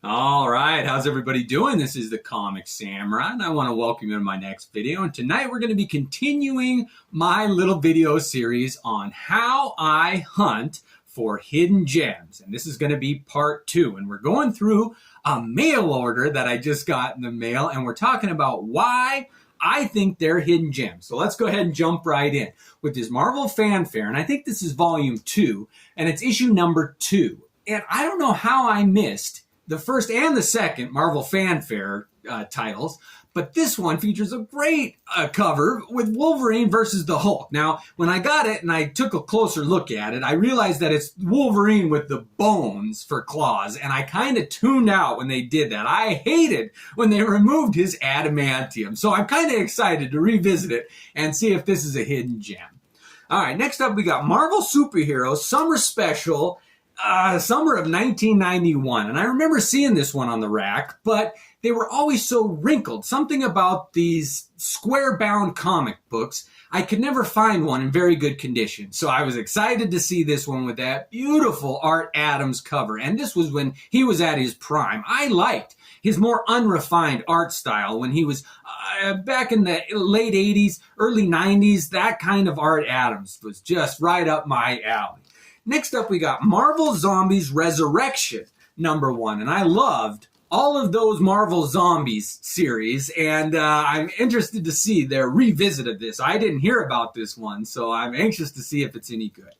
All right, how's everybody doing? This is the Comic Samurai, and I want to welcome you to my next video. And tonight we're going to be continuing my little video series on how I hunt for hidden gems. And this is going to be part 2. And we're going through a mail order that I just got in the mail, and we're talking about why I think they're hidden gems. So let's go ahead and jump right in with this Marvel Fanfare. And I think this is volume 2, and it's issue number 2. And I don't know how I missed the first and the second Marvel Fanfare titles, but this one features a great cover with Wolverine versus the Hulk. Now, when I got it and I took a closer look at it, I realized that it's Wolverine with the bones for claws, and I kind of tuned out when they did that. I hated when they removed his adamantium, so I'm kind of excited to revisit it and see if this is a hidden gem. All right, next up we got Marvel Superheroes Summer Special, summer of 1991. And I remember seeing this one on the rack, but they were always so wrinkled. Something about these square-bound comic books, I could never find one in very good condition. So I was excited to see this one with that beautiful Art Adams cover. And this was when he was at his prime. I liked his more unrefined art style when he was back in the late 80s, early 90s. That kind of Art Adams was just right up my alley. Next up, we got Marvel Zombies Resurrection, number 1. And I loved all of those Marvel Zombies series, and I'm interested to see their revisit of this. I didn't hear about this one, so I'm anxious to see if it's any good.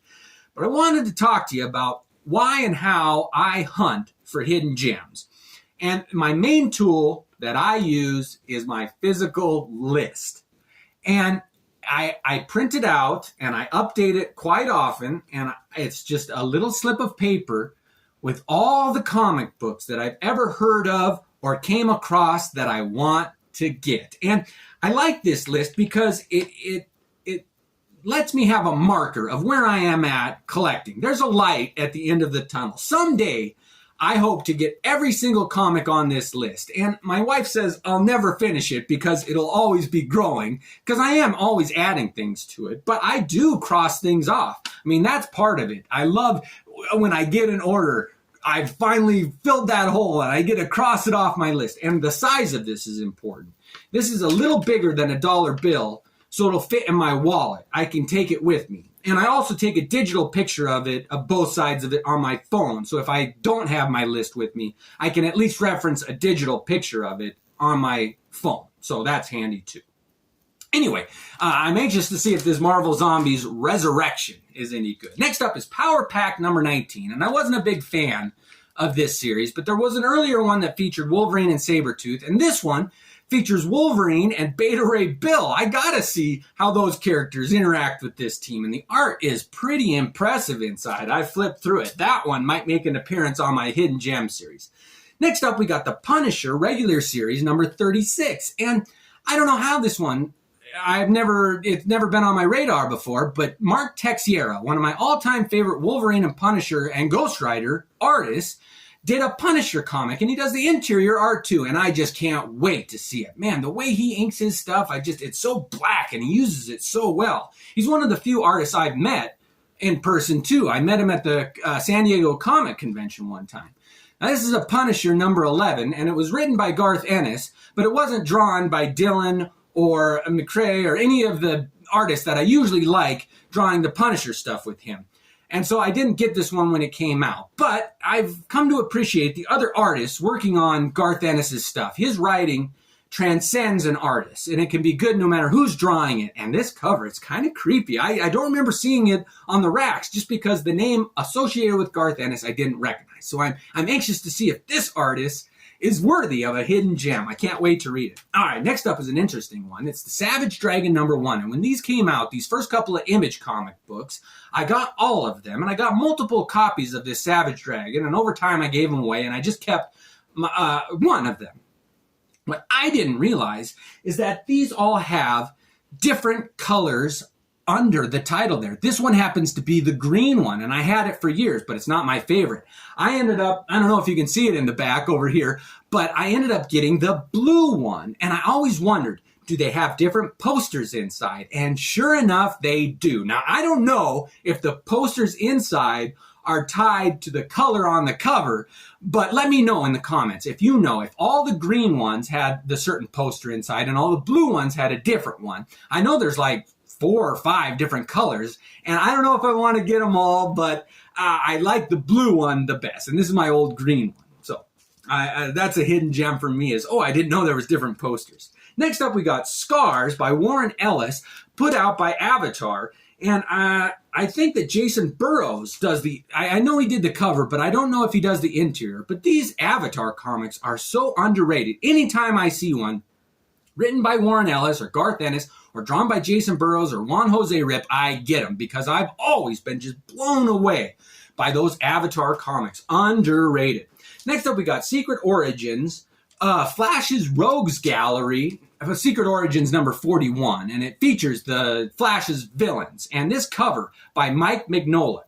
But I wanted to talk to you about why and how I hunt for hidden gems. And my main tool that I use is my physical list. And I print it out and I update it quite often, and it's just a little slip of paper with all the comic books that I've ever heard of or came across that I want to get. And I like this list because it lets me have a marker of where I am at collecting. There's a light at the end of the tunnel. Someday, I hope to get every single comic on this list. And my wife says I'll never finish it because it'll always be growing, because I am always adding things to it. But I do cross things off. I mean, that's part of it. I love when I get an order, I've finally filled that hole and I get to cross it off my list. And the size of this is important. This is a little bigger than a dollar bill, so it'll fit in my wallet. I can take it with me. And I also take a digital picture of it, of both sides of it, on my phone. So if I don't have my list with me, I can at least reference a digital picture of it on my phone. So that's handy too. Anyway, I'm anxious to see if this Marvel Zombies Resurrection is any good. Next up is Power Pack number 19. And I wasn't a big fan of this series, but there was an earlier one that featured Wolverine and Sabretooth. And this one features Wolverine and Beta Ray Bill. I gotta see how those characters interact with this team, and the art is pretty impressive inside. I flipped through it. That one might make an appearance on my Hidden Gem series. Next up, we got the Punisher regular series, number 36. And I don't know how this one, it's never been on my radar before, but Mark Texiera, one of my all-time favorite Wolverine and Punisher and Ghost Rider artists, did a Punisher comic, and he does the interior art too, and I just can't wait to see it. Man, the way he inks his stuff, it's so black, and he uses it so well. He's one of the few artists I've met in person too. I met him at the San Diego Comic Convention one time. Now, this is a Punisher number 11, and it was written by Garth Ennis, but it wasn't drawn by Dylan or McCrae or any of the artists that I usually like drawing the Punisher stuff with him. And so I didn't get this one when it came out. But I've come to appreciate the other artists working on Garth Ennis' stuff. His writing transcends an artist, and it can be good no matter who's drawing it. And this cover, it's kind of creepy. I don't remember seeing it on the racks just because the name associated with Garth Ennis I didn't recognize. So I'm anxious to see if this artist is worthy of a hidden gem. I can't wait to read it. All right, next up is an interesting one. It's the Savage Dragon number 1. And when these came out, these first couple of Image comic books, I got all of them. And I got multiple copies of this Savage Dragon. And over time, I gave them away. And I just kept one of them. What I didn't realize is that these all have different colors under the title there. This one happens to be the green one, and I had it for years, but it's not my favorite. I ended up, I don't know if you can see it in the back over here, but I ended up getting the blue one, and I always wondered, do they have different posters inside? And sure enough, they do. Now, I don't know if the posters inside are tied to the color on the cover. But let me know in the comments if you know if all the green ones had the certain poster inside and all the blue ones had a different one. I know there's like 4 or 5 different colors, and I don't know if I want to get them all, but I like the blue one the best. And this is my old green one. So that's a hidden gem for me is, oh, I didn't know there was different posters. Next up, we got Scars by Warren Ellis, put out by Avatar. And I think that Jason Burrows does I know he did the cover, but I don't know if he does the interior. But these Avatar comics are so underrated. Anytime I see one written by Warren Ellis or Garth Ennis or drawn by Jason Burrows or Juan Jose Rip, I get them because I've always been just blown away by those Avatar comics. Underrated. Next up, we got Secret Origins, Flash's Rogues Gallery, Secret Origins number 41, and it features the Flash's villains. And this cover by Mike Mignola.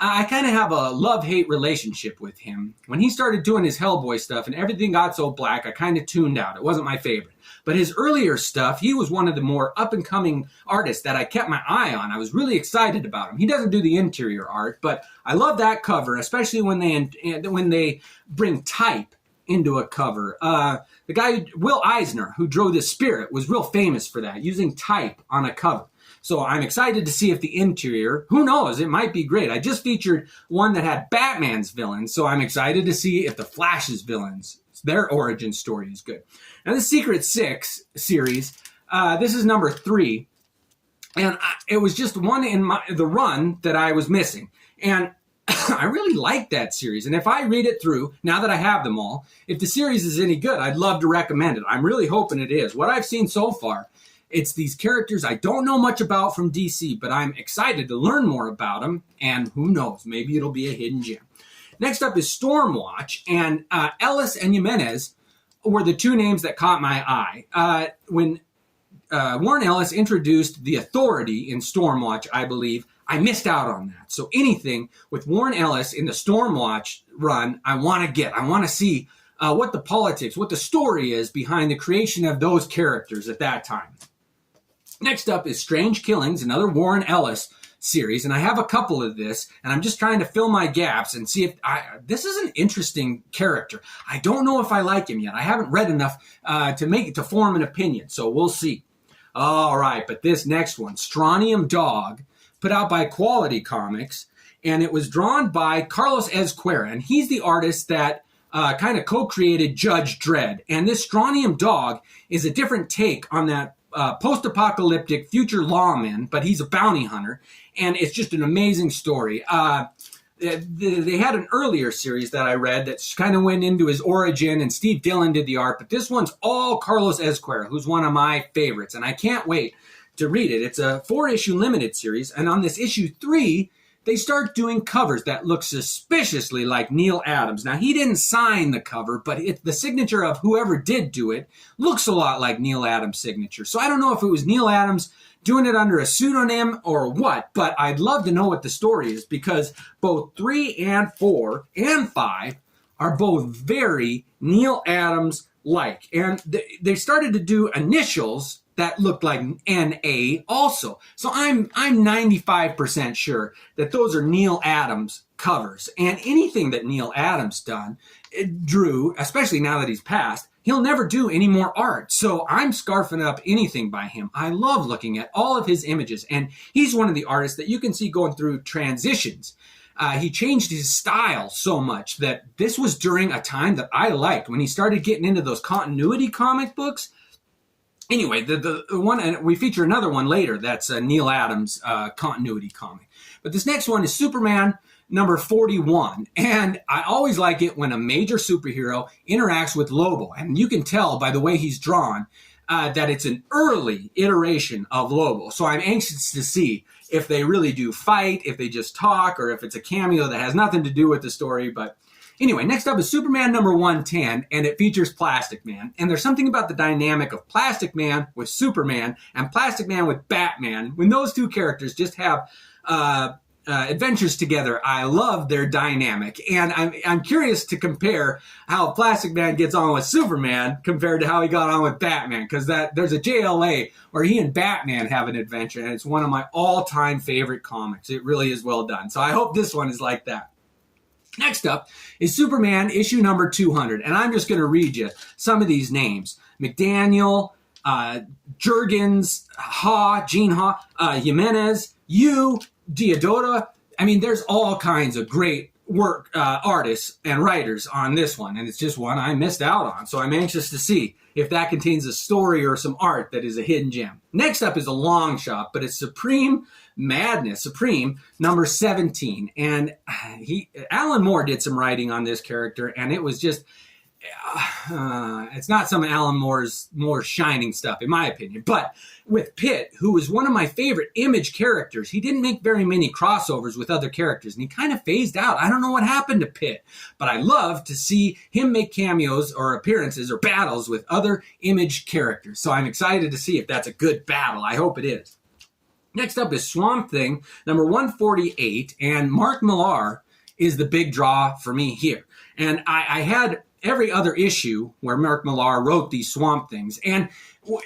I kind of have a love-hate relationship with him. When he started doing his Hellboy stuff and everything got so black, I kind of tuned out. It wasn't my favorite. But his earlier stuff, he was one of the more up-and-coming artists that I kept my eye on. I was really excited about him. He doesn't do the interior art, but I love that cover, especially when they bring type into a cover. The guy, Will Eisner, who drew The Spirit, was real famous for that, using type on a cover. So I'm excited to see if the interior, who knows, it might be great. I just featured one that had Batman's villains, so I'm excited to see if the Flash's villains, their origin story is good. Now the Secret Six series, this is number 3, and it was just one in the run that I was missing. And I really like that series, and if I read it through, now that I have them all, if the series is any good, I'd love to recommend it. I'm really hoping it is. What I've seen so far, it's these characters I don't know much about from DC, but I'm excited to learn more about them, and who knows, maybe it'll be a hidden gem. Next up is Stormwatch, and Ellis and Jimenez were the 2 names that caught my eye. When Warren Ellis introduced the Authority in Stormwatch, I believe, I missed out on that. So anything with Warren Ellis in the Stormwatch run, I want to get. I want to see what the politics, what the story is behind the creation of those characters at that time. Next up is Strange Killings, another Warren Ellis series, and I have a couple of this, and I'm just trying to fill my gaps and see if this is an interesting character. I don't know if I like him yet. I haven't read enough to form an opinion, so we'll see. All right, but this next one, Strontium Dog, put out by Quality Comics, and it was drawn by Carlos Ezquerra, and he's the artist that kind of co-created Judge Dredd. And this Strontium Dog is a different take on that post-apocalyptic future lawman, but he's a bounty hunter, and it's just an amazing story. They had an earlier series that I read that kind of went into his origin, and Steve Dillon did the art, but this one's all Carlos Ezquerra, who's one of my favorites, and I can't wait to read it. It's a 4-issue limited series, and on this issue 3, they start doing covers that look suspiciously like Neil Adams. Now, he didn't sign the cover, but the signature of whoever did do it looks a lot like Neil Adams' signature. So I don't know if it was Neil Adams doing it under a pseudonym or what, but I'd love to know what the story is, because both 3 and 4 and 5 are both very Neil Adams-like. And they started to do initials that looked like N.A. also. So I'm 95% sure that those are Neil Adams covers. And anything that Neil Adams drew, especially now that he's passed, he'll never do any more art. So I'm scarfing up anything by him. I love looking at all of his images. And he's one of the artists that you can see going through transitions. He changed his style so much that this was during a time that I liked, when he started getting into those continuity comic books. Anyway, the one, and we feature another one later, that's Neil Adams' continuity comic. But this next one is Superman number 41. And I always like it when a major superhero interacts with Lobo. And you can tell by the way he's drawn that it's an early iteration of Lobo. So I'm anxious to see if they really do fight, if they just talk, or if it's a cameo that has nothing to do with the story. But anyway, next up is Superman number 110, and it features Plastic Man. And there's something about the dynamic of Plastic Man with Superman and Plastic Man with Batman. When those two characters just have adventures together, I love their dynamic. And I'm curious to compare how Plastic Man gets on with Superman compared to how he got on with Batman, because there's a JLA where he and Batman have an adventure, and it's one of my all-time favorite comics. It really is well done. So I hope this one is like that. Next up is Superman issue number 200. And I'm just going to read you some of these names. McDaniel, Jurgens, Gene Ha, Jimenez, Diodora. I mean, there's all kinds of great work, artists and writers on this one. And it's just one I missed out on. So I'm anxious to see if that contains a story or some art that is a hidden gem. Next up is a long shot, but it's Supreme Madness, Supreme number 17. And Alan Moore did some writing on this character, and it was just, it's not some of Alan Moore's more shining stuff, in my opinion. But with Pitt, who was one of my favorite Image characters, he didn't make very many crossovers with other characters, and he kind of phased out. I don't know what happened to Pitt, but I love to see him make cameos or appearances or battles with other Image characters. So I'm excited to see if that's a good battle. I hope it is. Next up is Swamp Thing, number 148, and Mark Millar is the big draw for me here. And I had every other issue where Mark Millar wrote these Swamp Things. And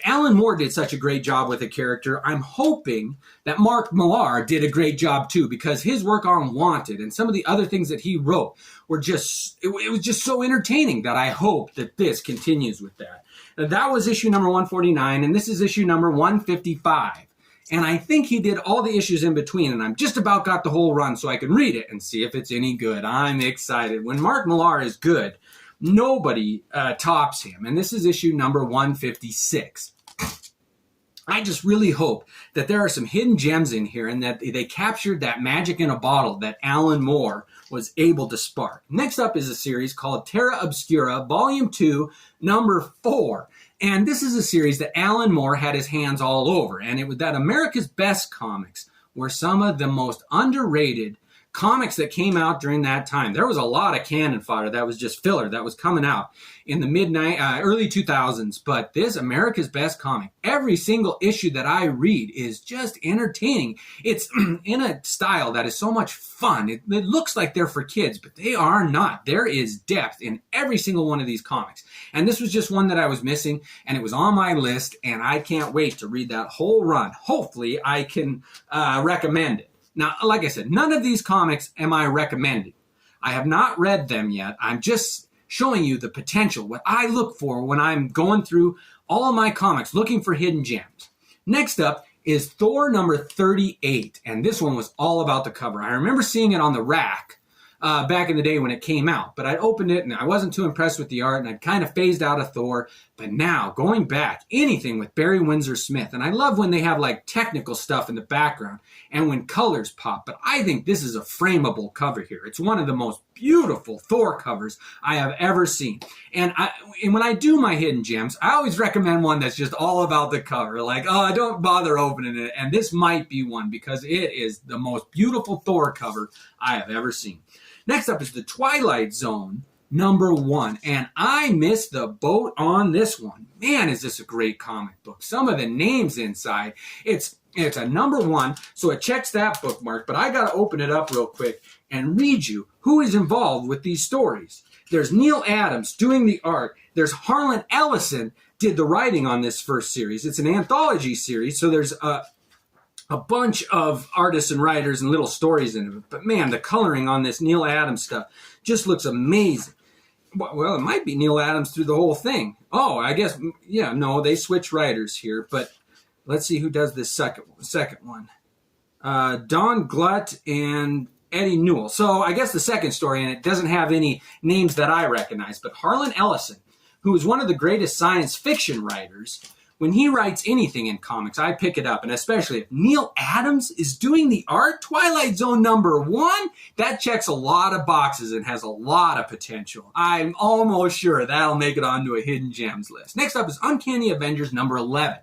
Alan Moore did such a great job with the character. I'm hoping that Mark Millar did a great job too, because his work on Wanted and some of the other things that he wrote were just, it was just so entertaining that I hope that this continues with that. Now, that was issue number 149, and this is issue number 155. And I think he did all the issues in between, and I'm just about got the whole run so I can read it and see if it's any good. I'm excited. When Mark Millar is good, nobody tops him. And this is issue number 156. I just really hope that there are some hidden gems in here and that they captured that magic in a bottle that Alan Moore was able to spark. Next up is a series called Terra Obscura, Volume 2, number 4. And this is a series that Alan Moore had his hands all over. And it was that America's Best comics were some of the most underrated comics that came out during that time. There was a lot of cannon fodder that was just filler that was coming out in the early 2000s. But this America's Best comic, every single issue that I read is just entertaining. It's in a style that is so much fun. It looks like they're for kids, but they are not. There is depth in every single one of these comics. And this was just one that I was missing, and it was on my list, and I can't wait to read that whole run. Hopefully I can recommend it. Now, like I said, none of these comics am I recommending. I have not read them yet. I'm just showing you the potential, what I look for when I'm going through all of my comics, looking for hidden gems. Next up is Thor number 38, and this one was all about the cover. I remember seeing it on the rack back in the day when it came out, but I opened it and I wasn't too impressed with the art, and I'd kind of phased out of Thor. But now, going back, anything with Barry Windsor Smith, and I love when they have like technical stuff in the background and when colors pop, but I think this is a frameable cover here. It's one of the most beautiful Thor covers I have ever seen. And when I do my hidden gems, I always recommend one that's just all about the cover. Like, oh, don't bother opening it. And this might be one because it is the most beautiful Thor cover I have ever seen. Next up is The Twilight Zone, number 1. And I missed the boat on this one. Man, is this a great comic book. Some of the names inside, it's a number 1, so it checks that bookmark. But I got to open it up real quick and read you who is involved with these stories. There's Neil Adams doing the art. There's Harlan Ellison did the writing on this first series. It's an anthology series, so there's a bunch of artists and writers and little stories in it. But man, the coloring on this Neil Adams stuff just looks amazing. Well, it might be Neil Adams through the whole thing. Oh, I guess, yeah, no, they switch writers here. But let's see who does this second one. Don Glutt and Eddie Newell. So I guess the second story, and it doesn't have any names that I recognize, but Harlan Ellison, who is one of the greatest science fiction writers, when he writes anything in comics, I pick it up. And especially if Neil Adams is doing the art, Twilight Zone number 1, that checks a lot of boxes and has a lot of potential. I'm almost sure that'll make it onto a hidden gems list. Next up is Uncanny Avengers number 11.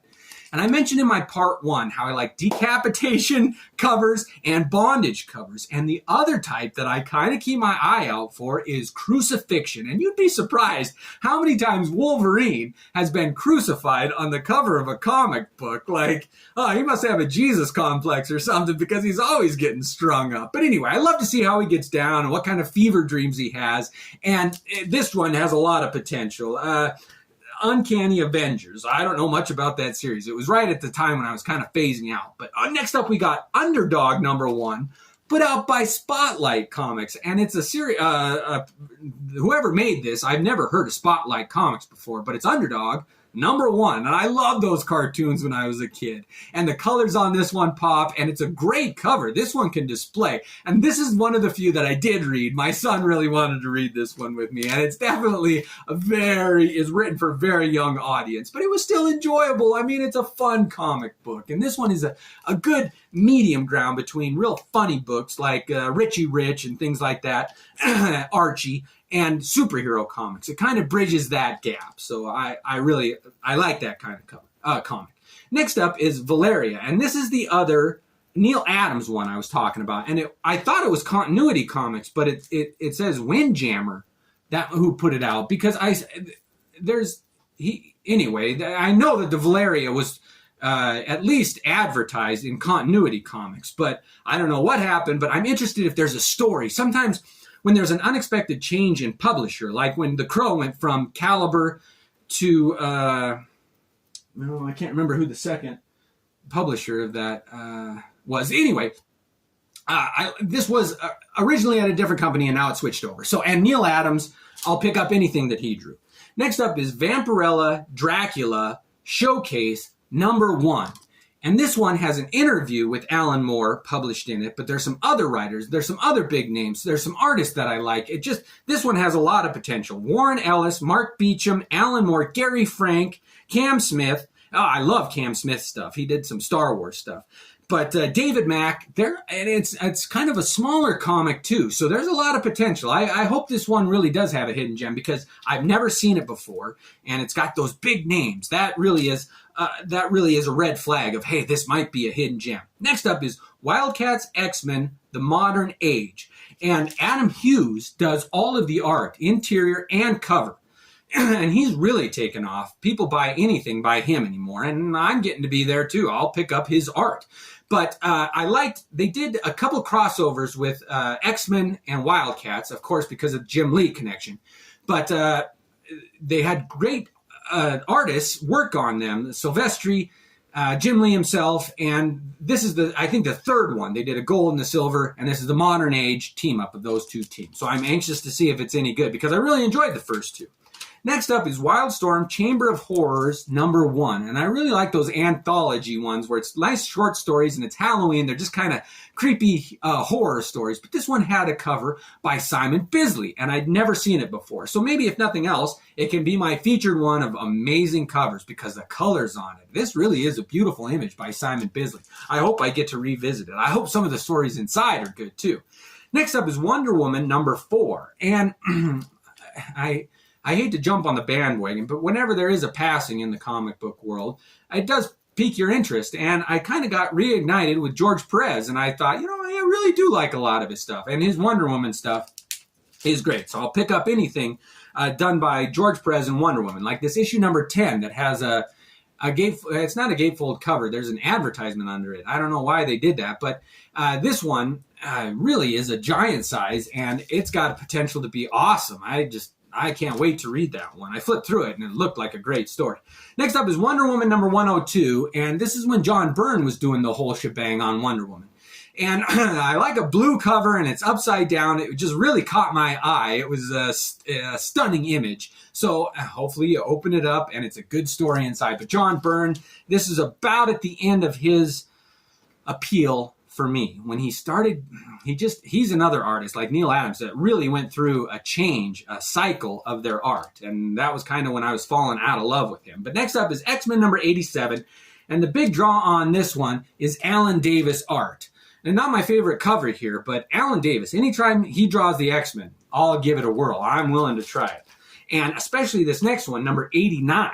And I mentioned in my part 1 how I like decapitation covers and bondage covers. And the other type that I kind of keep my eye out for is crucifixion. And you'd be surprised how many times Wolverine has been crucified on the cover of a comic book. Like, oh, he must have a Jesus complex or something because he's always getting strung up. But anyway, I love to see how he gets down and what kind of fever dreams he has. And this one has a lot of potential. Uncanny Avengers. I don't know much about that series. It was right at the time when I was kind of phasing out. But next up, we got Underdog number 1, put out by Spotlight Comics, and it's a series. Whoever made this, I've never heard of Spotlight Comics before, but it's Underdog #1, and I loved those cartoons when I was a kid. And the colors on this one pop, and it's a great cover. This one can display, and this is one of the few that I did read. My son really wanted to read this one with me, and it's definitely is written for a very young audience, but it was still enjoyable. I mean, it's a fun comic book, and this one is a good medium ground between real funny books like Richie Rich and things like that, Archie, and superhero comics. It kind of bridges that gap. So I like that kind of comic. Next up is Valeria, and this is the other Neil Adams one I was talking about. And I thought it was Continuity Comics, but it says Windjammer, who put it out, because anyway, I know that the Valeria was at least advertised in Continuity Comics, but I don't know what happened, but I'm interested if there's a story. Sometimes when there's an unexpected change in publisher, like when The Crow went from Caliber to, I can't remember who the second publisher of that was. Anyway, this was originally at a different company, and now it switched over. And Neil Adams, I'll pick up anything that he drew. Next up is Vampirella Dracula Showcase #1. And this one has an interview with Alan Moore published in it, but there's some other writers, there's some other big names, there's some artists that I like. This one has a lot of potential. Warren Ellis, Mark Beecham, Alan Moore, Gary Frank, Cam Smith. Oh, I love Cam Smith's stuff. He did some Star Wars stuff. But David Mack, and it's kind of a smaller comic too, so there's a lot of potential. I hope this one really does have a hidden gem, because I've never seen it before, and it's got those big names. That really is a red flag of, hey, this might be a hidden gem. Next up is Wildcats X-Men: The Modern Age, and Adam Hughes does all of the art, interior and cover. And he's really taken off. People buy anything by him anymore, and I'm getting to be there too. I'll pick up his art. But they did a couple crossovers with X-Men and Wildcats, of course, because of Jim Lee connection. But they had great artists work on them, Silvestri, Jim Lee himself, and this is I think the third one. They did a gold and a silver, and this is the Modern Age team up of those two teams. So I'm anxious to see if it's any good, because I really enjoyed the first two. Next up is Wildstorm Chamber of Horrors #1. And I really like those anthology ones where it's nice short stories and it's Halloween. They're just kind of creepy horror stories. But this one had a cover by Simon Bisley, and I'd never seen it before. So maybe if nothing else, it can be my featured one of amazing covers because the colors on it. This really is a beautiful image by Simon Bisley. I hope I get to revisit it. I hope some of the stories inside are good too. Next up is Wonder Woman #4. And I hate to jump on the bandwagon, but whenever there is a passing in the comic book world, it does pique your interest. And I kind of got reignited with George Perez, and I thought, I really do like a lot of his stuff. And his Wonder Woman stuff is great. So I'll pick up anything done by George Perez and Wonder Woman, like this issue #10 that has it's not a gatefold cover. There's an advertisement under it. I don't know why they did that, but this one really is a giant size, and it's got a potential to be awesome. I can't wait to read that one. I flipped through it, and it looked like a great story. Next up is Wonder Woman #102, and this is when John Byrne was doing the whole shebang on Wonder Woman. And I like a blue cover, and it's upside down. It just really caught my eye. It was a stunning image. So hopefully you open it up, and it's a good story inside. But John Byrne, this is about at the end of his appeal for me. When he started, he's another artist like Neil Adams that really went through a cycle of their art. And that was kind of when I was falling out of love with him. But next up is X-Men #87. And the big draw on this one is Alan Davis art. And not my favorite cover here, but Alan Davis, anytime he draws the X-Men, I'll give it a whirl. I'm willing to try it. And especially this next one, #89.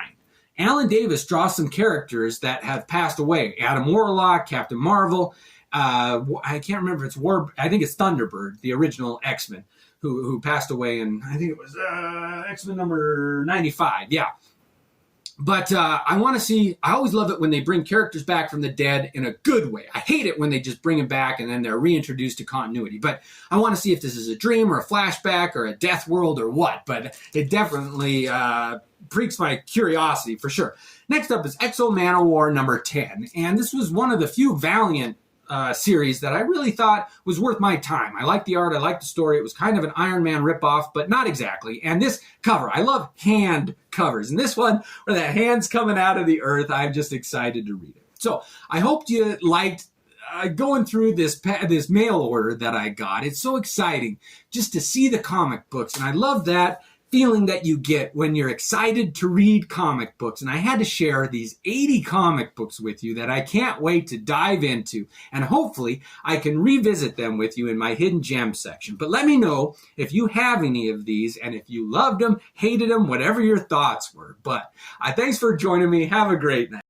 Alan Davis draws some characters that have passed away. Adam Warlock, Captain Marvel, I can't remember if it's I think it's Thunderbird, the original X-Men, who passed away in, I think it was X-Men #95. Yeah. But I want to see, I always love it when they bring characters back from the dead in a good way. I hate it when they just bring them back and then they're reintroduced to continuity. But I want to see if this is a dream or a flashback or a death world or what. But it definitely piques my curiosity for sure. Next up is Exo Manowar #10. And this was one of the few Valiant series that I really thought was worth my time. I liked the art, I liked the story. It was kind of an Iron Man ripoff, but not exactly. And this cover, I love hand covers. And this one, where that hand's coming out of the earth, I'm just excited to read it. So I hope you liked going through this mail order that I got. It's so exciting just to see the comic books. And I love that feeling that you get when you're excited to read comic books. And I had to share these 80 comic books with you that I can't wait to dive into. And hopefully I can revisit them with you in my hidden gem section. But let me know if you have any of these and if you loved them, hated them, whatever your thoughts were. But thanks for joining me. Have a great night.